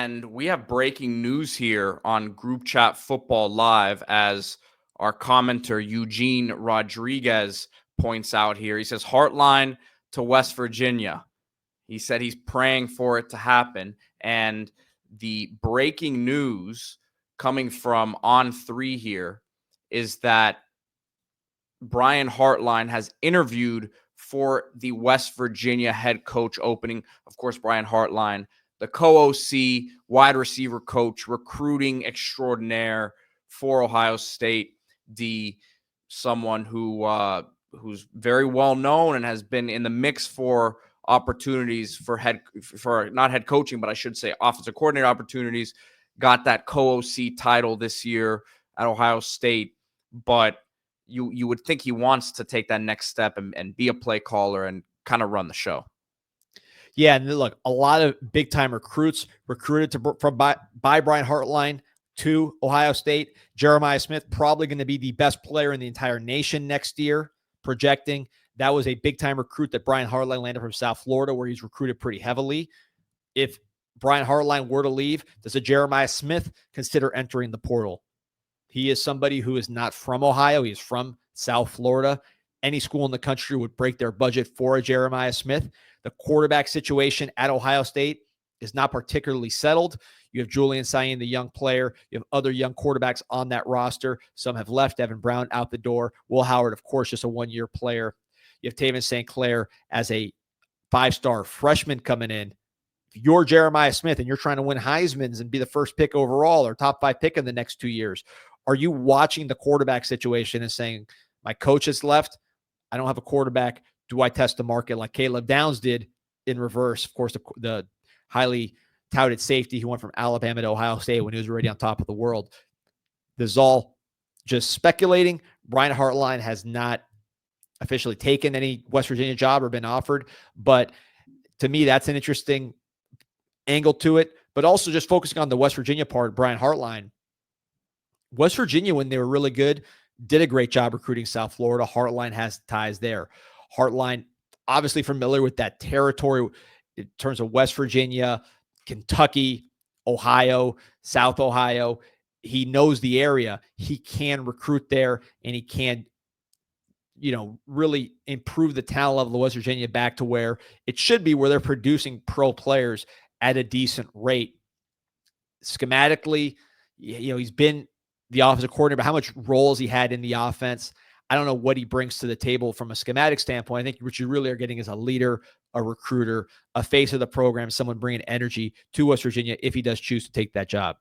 And we have breaking news here on Group Chat Football Live, as our commenter Eugene Rodriguez points out here. He says, Hartline to West Virginia. He said he's praying for it to happen. And the breaking news coming from On3 here is that Brian Hartline has interviewed for the West Virginia head coach opening. Of course, Brian Hartline, the co-OC, wide receiver coach, recruiting extraordinaire for Ohio State, someone who's very well known and has been in the mix for opportunities for not head coaching, but I should say offensive coordinator opportunities. Got that co-OC title this year at Ohio State, but you would think he wants to take that next step and be a play caller and kind of run the show. Yeah, and look, a lot of big-time recruits recruited by Brian Hartline to Ohio State. Jeremiah Smith probably going to be the best player in the entire nation next year, projecting. That was a big-time recruit that Brian Hartline landed from South Florida, where he's recruited pretty heavily. If Brian Hartline were to leave, does a Jeremiah Smith consider entering the portal? He is somebody who is not from Ohio. He is from South Florida. Any school in the country would break their budget for a Jeremiah Smith. The quarterback situation at Ohio State is not particularly settled. You have Julian Sayin, the young player. You have other young quarterbacks on that roster. Some have left. Evan Brown out the door. Will Howard, of course, just a one-year player. You have Taven St. Clair as a five-star freshman coming in. If you're Jeremiah Smith and you're trying to win Heisman's and be the first pick overall or top 5 pick in the next 2 years, are you watching the quarterback situation and saying, my coach has left, I don't have a quarterback, do I test the market like Caleb Downs did in reverse? Of course, the highly touted safety who went from Alabama to Ohio State when he was already on top of the world. This is all just speculating. Brian Hartline has not officially taken any West Virginia job or been offered, but to me, that's an interesting angle to it. But also just focusing on the West Virginia part, Brian Hartline. West Virginia, when they were really good, did a great job recruiting South Florida. Hartline has ties there. Hartline, obviously familiar with that territory in terms of West Virginia, Kentucky, Ohio, South Ohio. He knows the area. He can recruit there, and he can, really improve the talent level of West Virginia back to where it should be, where they're producing pro players at a decent rate. Schematically, he's been the offensive coordinator, but how much roles he had in the offense, I don't know what he brings to the table from a schematic standpoint. I think what you really are getting is a leader, a recruiter, a face of the program, someone bringing energy to West Virginia if he does choose to take that job.